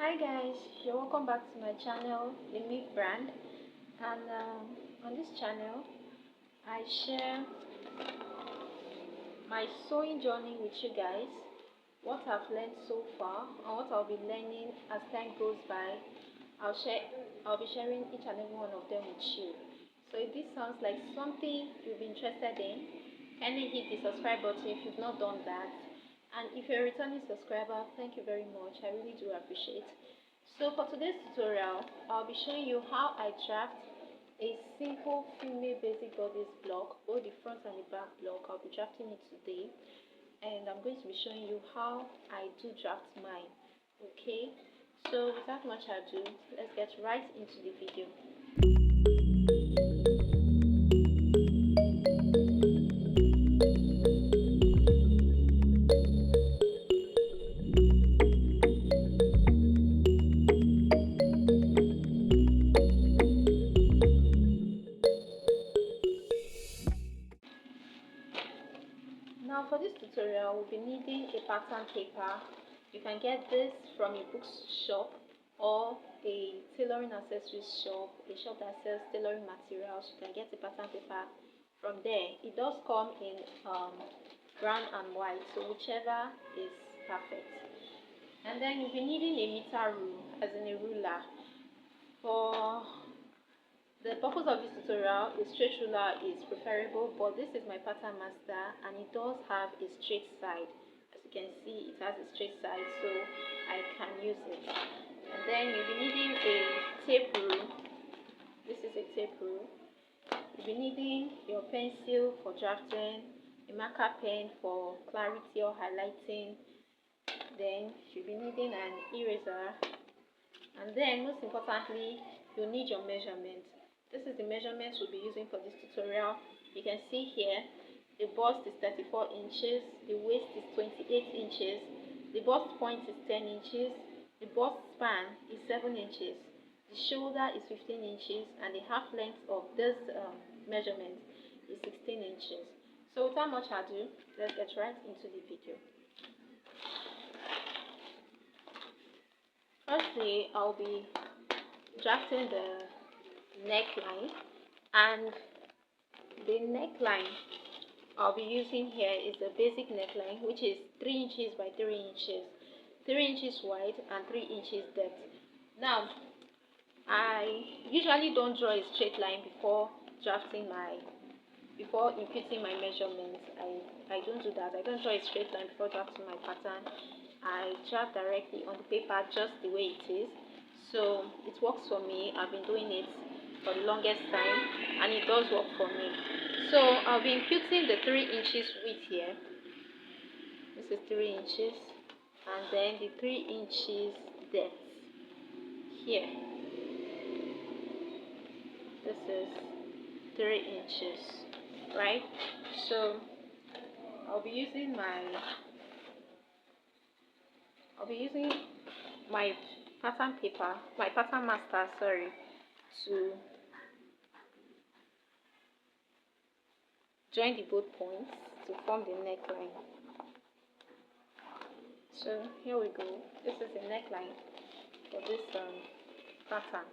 Hi guys, you're welcome back to my channel, the Meek brand. And on this channel I share my sewing journey with you guys, what I've learned so far and what I'll be learning as time goes by. I'll be sharing each and every one of them with you. So if this sounds like something you'll be interested in, kindly hit the subscribe button if you've not done that. And if you're a returning subscriber, thank you very much. I really do appreciate. So for today's tutorial, I'll be showing you how I draft a simple female basic bodice block, both the front and the back block. I'll be drafting it today, and I'm going to be showing you how I do draft mine. Okay, so without much ado, let's get right into the video. Now for this tutorial, we'll be needing a pattern paper. You can get this from a bookshop or a tailoring accessories shop, a shop that sells tailoring materials. You can get a pattern paper from there. It does come in brown and white, so whichever is perfect. And then you'll be needing a meter rule, as in a ruler. For the purpose of this tutorial, a straight ruler is preferable, but this is my pattern master and it does have a straight side. As you can see, it has a straight side, so I can use it. And then you'll be needing a tape rule. This is a tape rule. You'll be needing your pencil for drafting, a marker pen for clarity or highlighting. Then you'll be needing an eraser. And then most importantly, you'll need your measurement. This is the measurements we'll be using for this tutorial. You can see here, the bust is 34 inches, the waist is 28 inches, the bust point is 10 inches, the bust span is 7 inches, the shoulder is 15 inches, and the half length of this measurement is 16 inches. So without much ado, let's get right into the video. Firstly, I'll be drafting the neckline, and the neckline I'll be using here is a basic neckline, which is 3 inches by 3 inches, 3 inches wide and 3 inches depth. Now, I usually don't draw a straight line before imputing my measurements. I don't do that. I don't draw a straight line before drafting my pattern. I draft directly on the paper just the way it is. So it works for me. I've been doing it for the longest time and it does work for me. So I'll be imputing the 3 inches width here. This is 3 inches, and then the 3 inches depth here. This is 3 inches, right? So I'll be using my pattern paper, my pattern master, sorry, to join the both points to form the neckline. So here we go. This is the neckline for this pattern.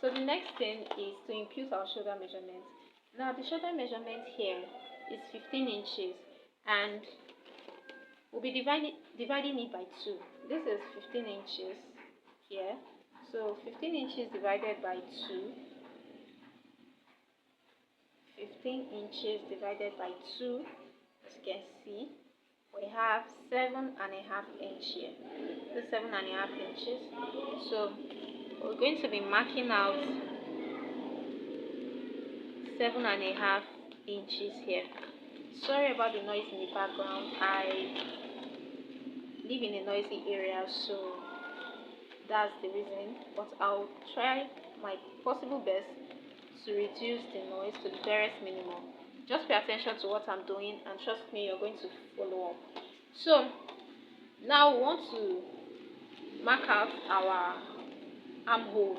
So the next thing is to impute our shoulder measurement. Now the shoulder measurement here is 15 inches, and we'll be dividing it by 2. This is 15 inches here. So 15 inches divided by 2. 15 inches divided by 2, as you can see, we have 7.5 inches here. This is 7.5 inches. So we're going to be marking out 7.5 inches here. Sorry about the noise in the background. I live in a noisy area, so that's the reason. But I'll try my possible best to reduce the noise to the barest minimum. Just pay attention to what I'm doing and trust me, you're going to follow up. So now we want to mark out our armhole.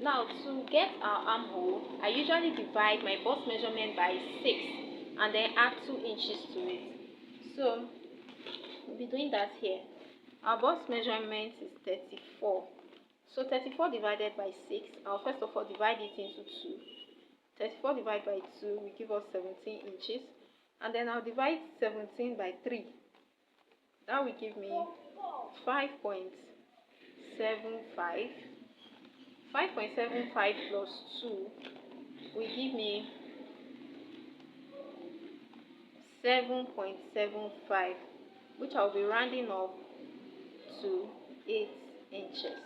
Now to get our armhole, I usually divide my bust measurement by 6 and then add 2 inches to it. So we'll be doing that here. Our bust measurement is 34. So 34 divided by 6, I'll first of all divide it into 2. 34 divided by 2 will give us 17 inches. And then I'll divide 17 by 3. That will give me 5.75. 5.75 plus 2 will give me 7.75, which I'll be rounding up to 8 inches.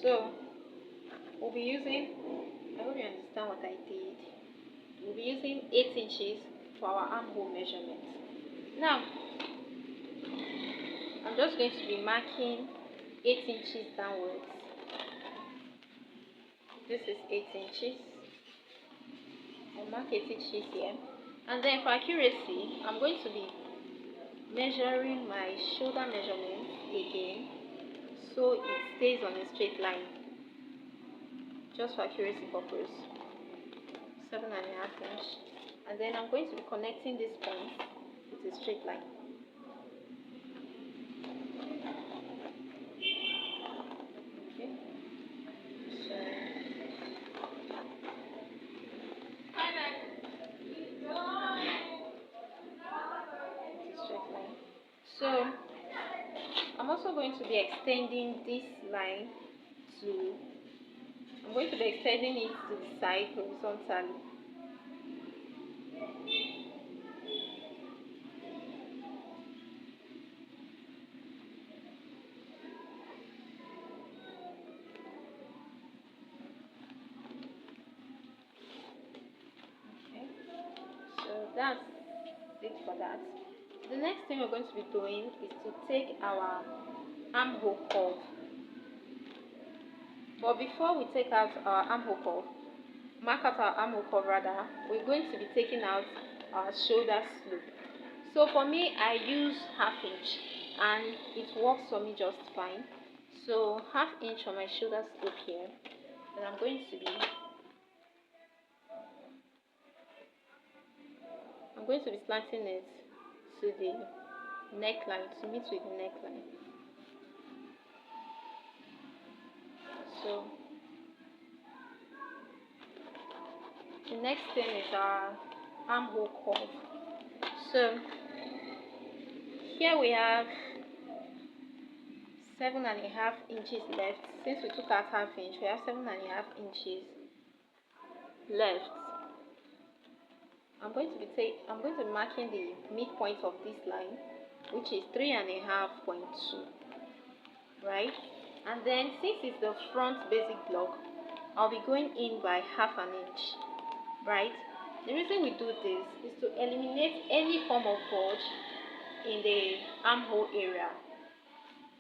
So we'll be using, I hope you understand what I did. We'll be using 8 inches for our armhole measurement. Now, I'm just going to be marking 8 inches downwards. This is 8 inches. I'll mark 8 inches here. And then for accuracy, I'm going to be measuring my shoulder measurement again, so it stays on a straight line, just for accuracy purpose. 7.5 inch. And then I'm going to be connecting this point with a straight line. Okay. So I'm also going to be extending this line to, I'm going to be extending it to the side horizontally. Okay, so that's it for that. The next thing we're going to be doing is to take our armhole curve. But before we take out our armhole curve, mark out our armhole curve rather, we're going to be taking out our shoulder slope. So for me, I use 1/2 inch and it works for me just fine. So 1/2 inch on my shoulder slope here, and I'm going to be slanting it to the neckline, to meet with the neckline. So the next thing is our armhole curve. So here we have 7.5 inches left. Since we took out 1/2 inch, we have 7.5 inches left. I'm going to be marking the midpoint of this line, which is 3.5.2, right? And then since it's the front basic block, I'll be going in by 1/2 inch, right? The reason we do this is to eliminate any form of bulge in the armhole area.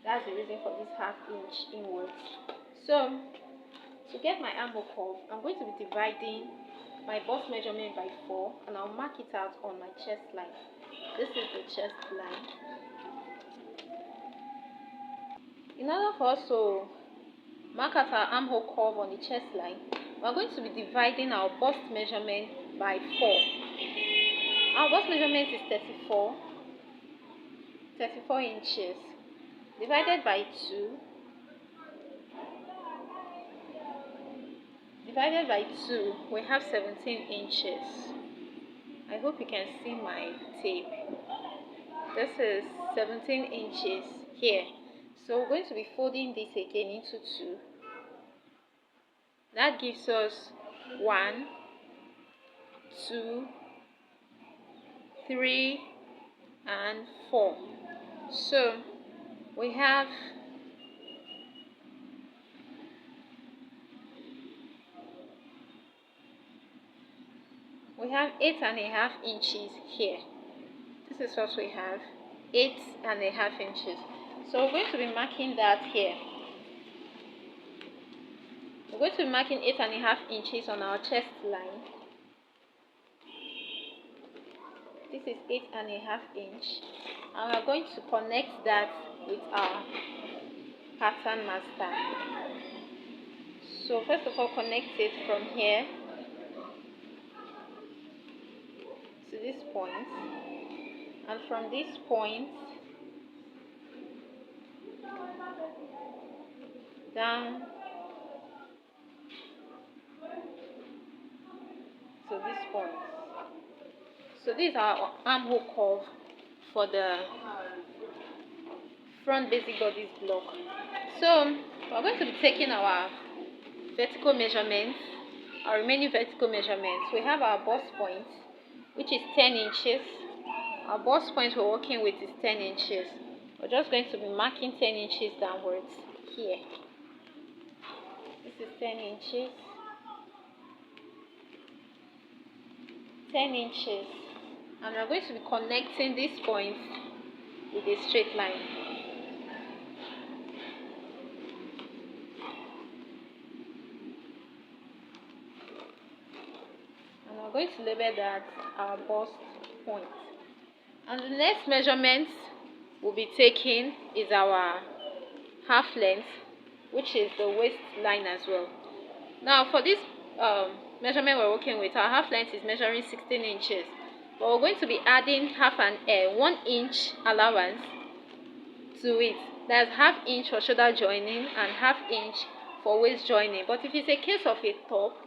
That's the reason for this 1/2 inch inwards. So to get my armhole curve, I'm going to be dividing my bust measurement by 4, and I'll mark it out on my chest line. This is the chest line. In order for us to mark out our armhole curve on the chest line, we're going to be dividing our bust measurement by 4. Our bust measurement is 34 inches. Divided by 2. Divided by 2, we have 17 inches. I hope you can see my tape. This is 17 inches here. So we're going to be folding this again into 2. That gives us 1, 2, 3, and 4. So we have 8.5 inches here. This is what we have, 8.5 inches. So we're going to be marking that here. We're going to be marking 8.5 inches on our chest line. This is 8.5 inch, and we're going to connect that with our pattern master. So first of all, connect it from here to this point, and from this point down to this point. So this is our armhole curve for the front basic bodice block. So we're going to be taking our vertical measurements, our remaining vertical measurements. We have our bust point, which is 10 inches. Our bust point we're working with is 10 inches. We're just going to be marking 10 inches downwards here. This is 10 inches. 10 inches. And we're going to be connecting this point with a straight line. And we're going to label that our bust point. And the next measurement we'll be taking is our half length, which is the waistline as well. Now for this measurement we're working with, our half length is measuring 16 inches. But we're going to be adding 1 inch allowance to it. That's half inch for shoulder joining and half inch for waist joining. But if it's a case of a top,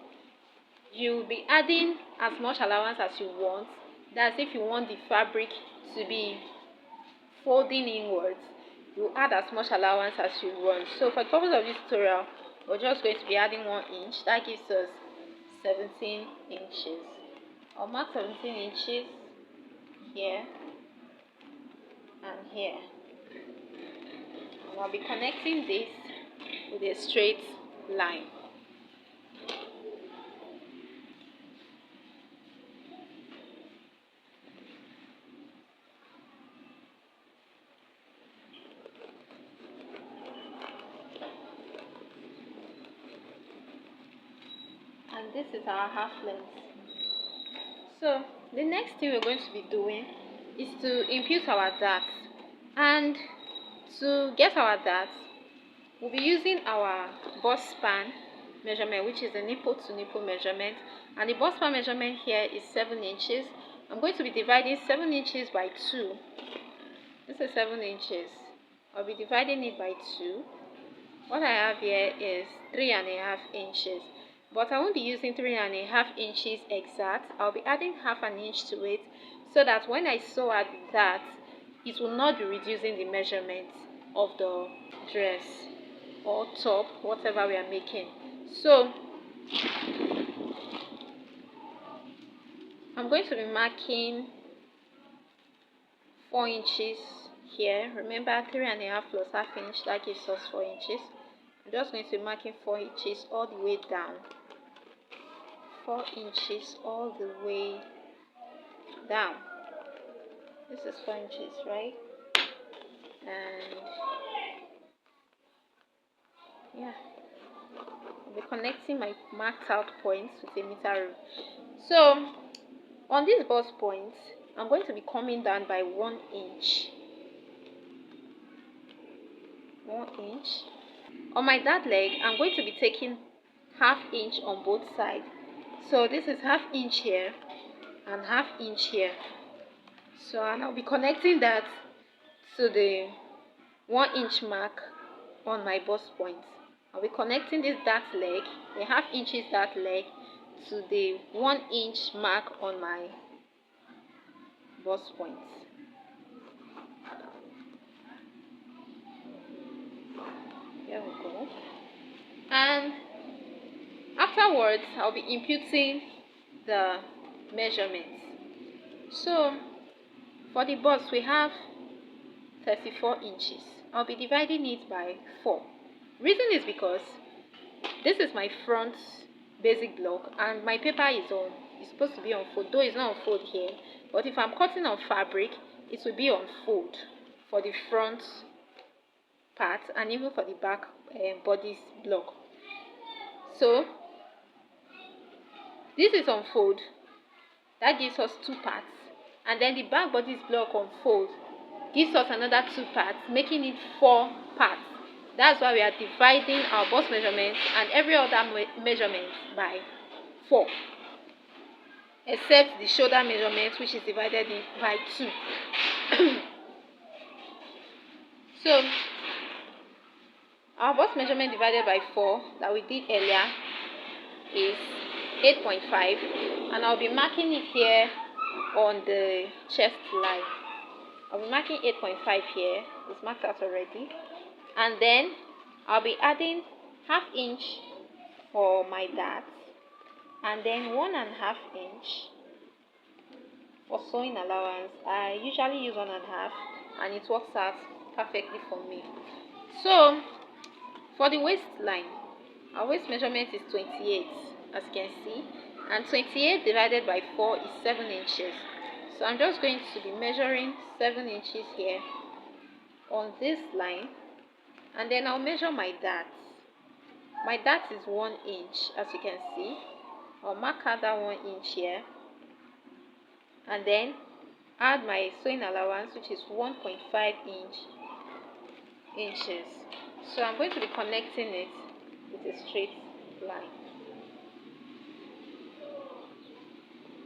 you'll be adding as much allowance as you want. That's if you want the fabric to be folding inwards, you add as much allowance as you want. So for the purpose of this tutorial, we're just going to be adding 1 inch. That gives us 17 inches. I'll mark 17 inches here and here. And I'll be connecting this with a straight line. And this is our half length. So the next thing we're going to be doing is to impute our darts. And to get our darts, we'll be using our bust span measurement, which is the nipple to nipple measurement. And the bust span measurement here is 7 inches. I'm going to be dividing 7 inches by 2. This is 7 inches. I'll be dividing it by 2. What I have here is 3.5 inches. But I won't be using 3.5 inches exact. I'll be adding half an inch to it so that when I sew at that, it will not be reducing the measurement of the dress or top, whatever we are making. So I'm going to be marking 4 inches here. Remember, 3.5 plus half inch, that gives us 4 inches. I'm just going to be marking 4 inches all the way down. 4 inches all the way down. This is 4 inches, right? And yeah, I'll be connecting my marked out points with a meter rule. So on these bust points, I'm going to be coming down by 1 inch. 1 inch. On my dart leg, I'm going to be taking half inch on both sides. So this is half inch here and half inch here. So I'll be connecting that to the 1 inch mark on my bust point. I'll be connecting this dart leg, the half inches dart leg, to the 1 inch mark on my bust point. Here we go. And afterwards, I'll be imputing the measurements. So for the bust, we have 34 inches. I'll be dividing it by 4. Reason is because this is my front basic block and my paper is supposed to be on fold, though it's not on fold here. But if I'm cutting on fabric, it will be on fold for the front part and even for the back bodice block. So this is on fold. That gives us 2 parts. And then the back bodice block on fold gives us another 2 parts, making it 4 parts. That's why we are dividing our bust measurements and every other measurement by 4. Except the shoulder measurement, which is divided by 2. So Our bust measurement divided by 4 that we did earlier is 8.5, and I'll be marking it here on the chest line. I'll be marking 8.5 here. It's marked out already. And then I'll be adding ½ inch for my dart, and then 1.5 inch for sewing allowance. I usually use 1.5, and it works out perfectly for me. So for the waistline, our waist measurement is 28, as you can see, and 28 divided by 4 is 7 inches. So I'm just going to be measuring 7 inches here on this line, and then I'll measure my dart. My dart is 1 inch, as you can see. I'll mark out that 1 inch here, and then add my sewing allowance, which is 1.5 inches. So I'm going to be connecting it with a straight line.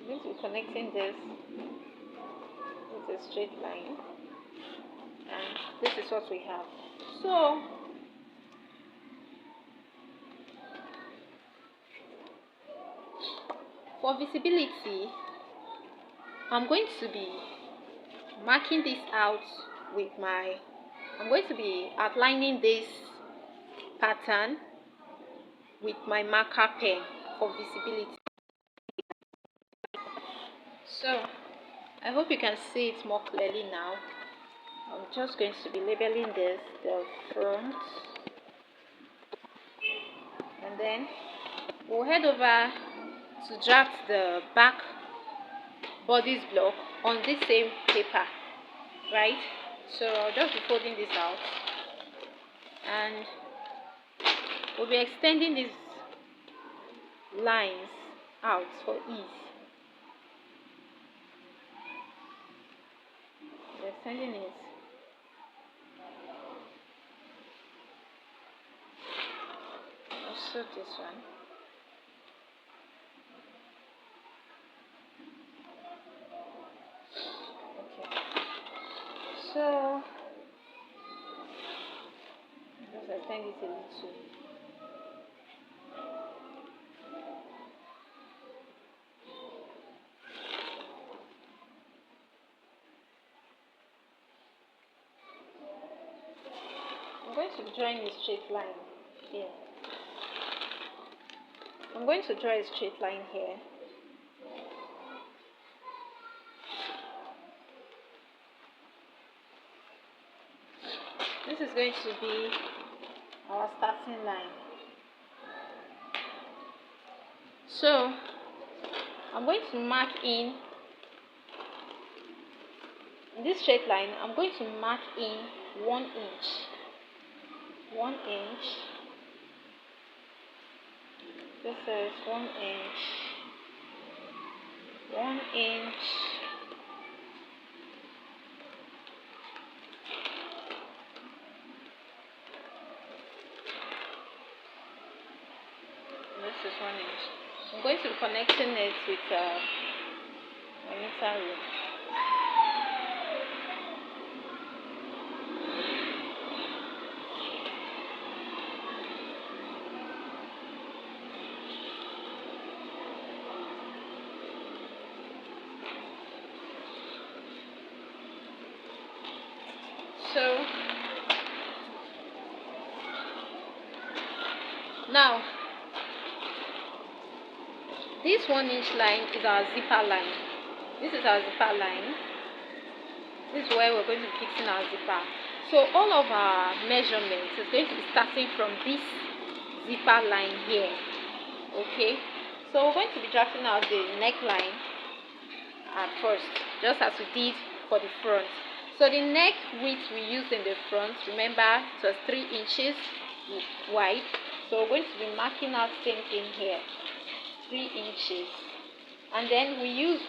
I'm going to be connecting this with a straight line, and this is what we have. So for visibility, I'm going to be marking this out with I'm going to be outlining this pattern with my marker pen for visibility. So I hope you can see it more clearly now. I'm just going to be labeling this, the front, and then we'll head over to draft the back bodice block on this same paper, right? So I'll just be folding this out, and we'll be extending these lines out for ease. We're extending it. Also this one. So just extend it a little. I'm going to be drawing a straight line here. I'm going to draw a straight line here. This is going to be our starting line. So I'm going to mark in this straight line. I'm going to mark in 1 inch. 1 inch. This is 1 inch. 1 inch. This is 1 inch. I'm going to be connecting it with my meter rule. So now this 1 inch line is our zipper line. This is our zipper line. This is where we're going to be fixing our zipper. So all of our measurements is going to be starting from this zipper line here. Okay, so we're going to be drafting out the neckline at first, just as we did for the front. So the neck width we used in the front, remember, it was 3 inches wide. So we're going to be marking out same thing here, 3 inches, and then we used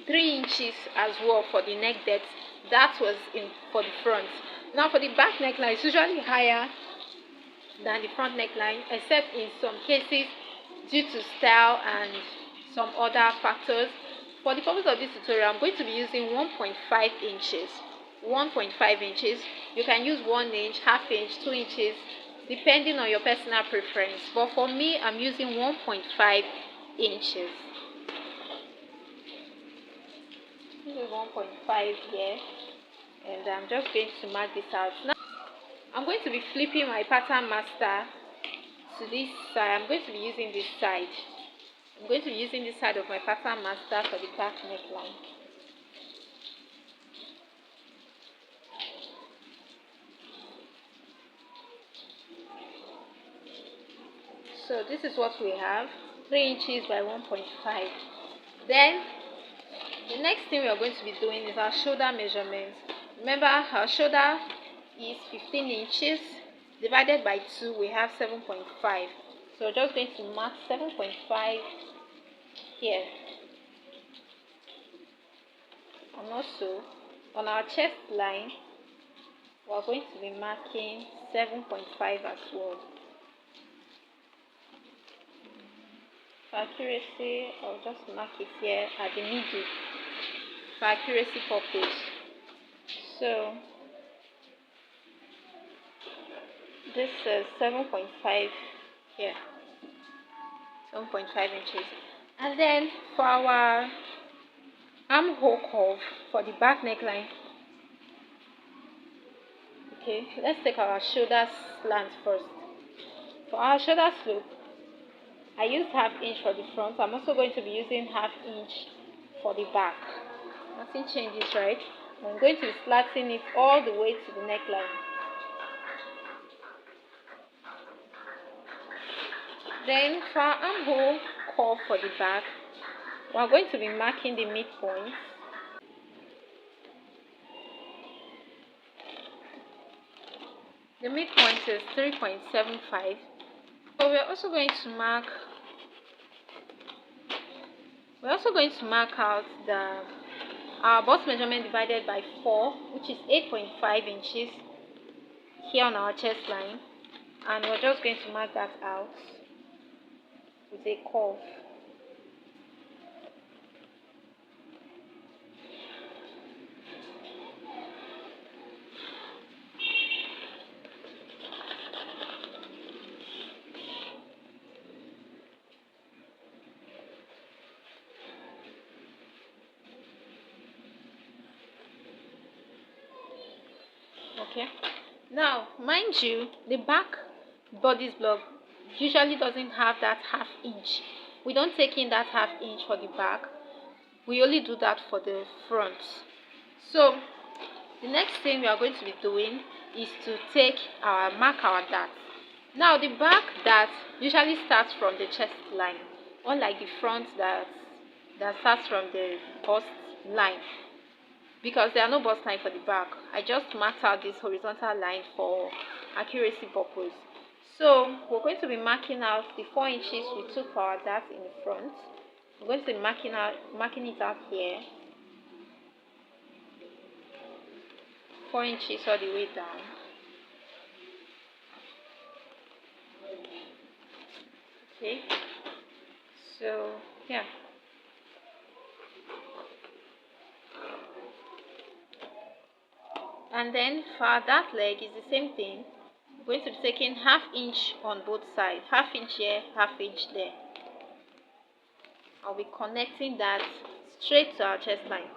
3 inches as well for the neck depth. That was for the front. Now for the back neckline, it's usually higher than the front neckline, except in some cases due to style and some other factors. For the purpose of this tutorial, I'm going to be using 1.5 inches. 1.5 inches. You can use 1 inch, half inch, 2 inches, depending on your personal preference. But for me, I'm using 1.5 inches. This is 1.5 here, and I'm just going to mark this out. Now, I'm going to be flipping my pattern master to this side. I'm going to be using this side. I'm going to be using this side of my pattern master for the back neckline. So this is what we have, 3 inches by 1.5. Then the next thing we are going to be doing is our shoulder measurement. Remember, our shoulder is 15 inches divided by 2, we have 7.5. So we're just going to mark 7.5 here. And also on our chest line, we're going to be marking 7.5 as well. For accuracy, I'll just mark it here at the middle for accuracy purpose. So this is 7.5 here, 7.5 inches. And then for our armhole curve for the back neckline, okay, let's take our shoulder slant first. For our shoulder slope, I used half inch for the front. I'm also going to be using half inch for the back. Nothing changes, right? I'm going to be slatting it all the way to the neckline. Then for our armhole curve for the back, we're going to be marking the midpoint. The midpoint is 3.75. So we're also going to mark out our bust measurement divided by 4, which is 8.5 inches here on our chest line, and we're just going to mark that out with a curve. Okay, now mind you, the back bodice block usually doesn't have that half inch. We don't take in that half inch for the back, we only do that for the front. So the next thing we are going to be doing is to mark our dart. Now the back dart usually starts from the chest line, unlike the front that starts from the bust line. Because there are no bust line for the back, I just marked out this horizontal line for accuracy purpose. So we're going to be marking out the 4 inches we took for our dart in the front. We're going to be marking it out here, 4 inches all the way down. Okay, so yeah. And then for our dart leg is the same thing. We're going to be taking half inch on both sides, half inch here, half inch there. I'll be connecting that straight to our chest line.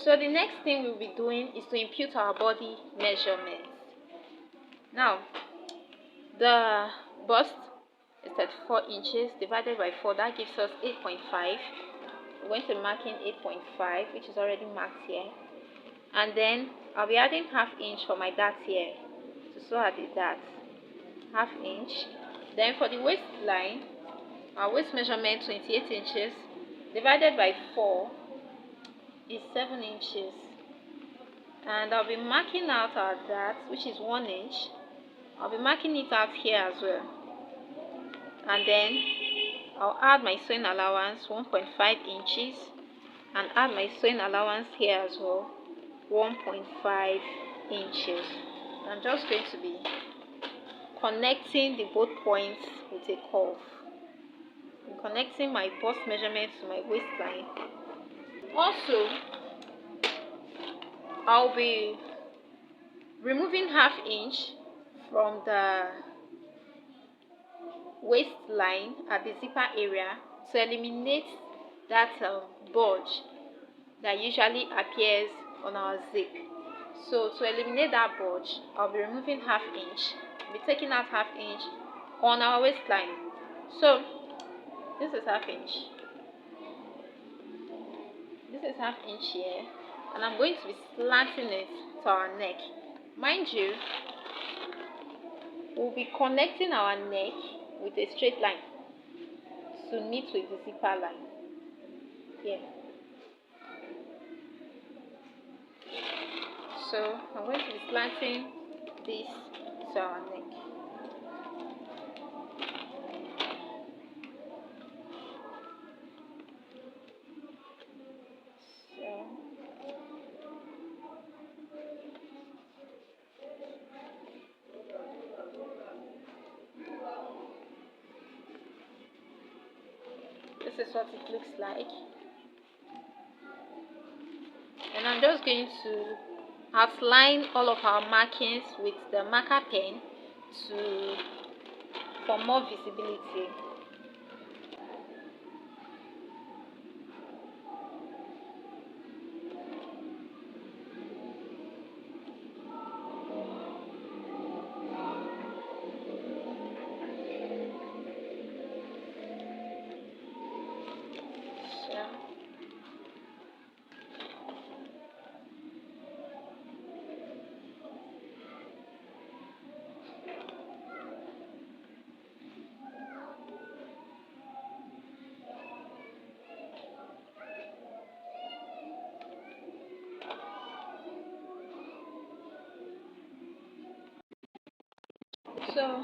So the next thing we'll be doing is to impute our body measurements. Now, the bust is 34 inches divided by 4, that gives us 8.5. We're going to be marking 8.5, which is already marked here. And then I'll be adding half inch for my dart here to sew at the dart, half inch. Then for the waistline, our waist measurement 28 inches divided by 4 is 7 inches, and I'll be marking out our dart, which is 1 inch. I'll be marking it out here as well, and then I'll add my sewing allowance 1.5 inches and add my sewing allowance here as well 1.5 inches. I'm just going to be connecting the both points with a curve. I'm connecting my bust measurement to my waistline. Also, I'll be removing ½ inch from the waistline at the zipper area to eliminate that bulge that usually appears on our zip. So to eliminate that bulge, I'll be removing ½ inch. I'll be taking out ½ inch on our waistline. So this is ½ inch. This is ½ inch here, and I'm going to be slanting it to our neck. Mind you, we'll be connecting our neck with a straight line to meet with the zipper line here. So I'm going to be slanting this to our neck. This is what it looks like, and I'm just going to outline all of our markings with the marker pen for more visibility. So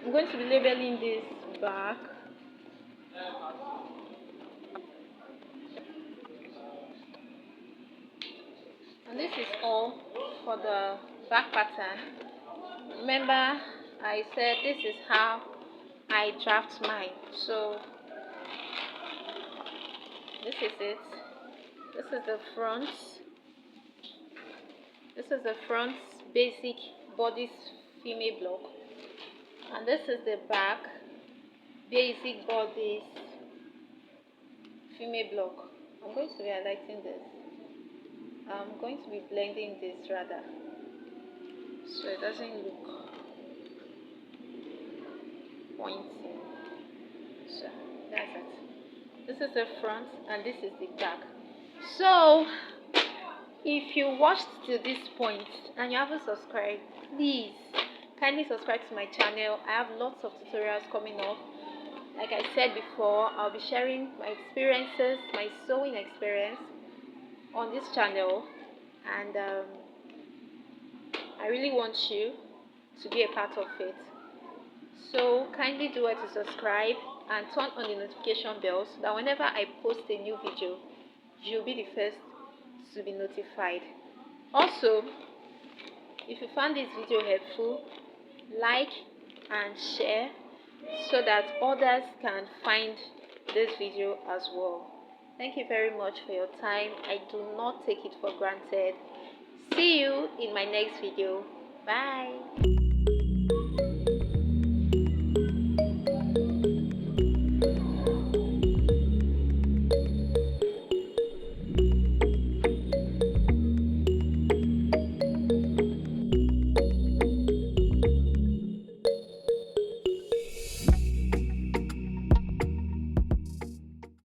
I'm going to be labeling this back. And this is all for the back pattern. Remember, I said this is how I draft mine. So this is it. This is the front. This is the front basic bodice female block. And this is the back basic bodice female block. I'm going to be highlighting this. I'm going to be blending this rather, so it doesn't look pointy. So that's it. This is the front and this is the back. So if you watched to this point and you haven't subscribed, please kindly subscribe to my channel. I have lots of tutorials coming up. Like I said before, I'll be sharing my experiences, my sewing experience on this channel, and I really want you to be a part of it. So kindly do it to subscribe and turn on the notification bell so that whenever I post a new video, you'll be the first to be notified. Also, if you found this video helpful, like and share so that others can find this video as well. Thank you very much for your time. I do not take it for granted. See you in my next video. Bye.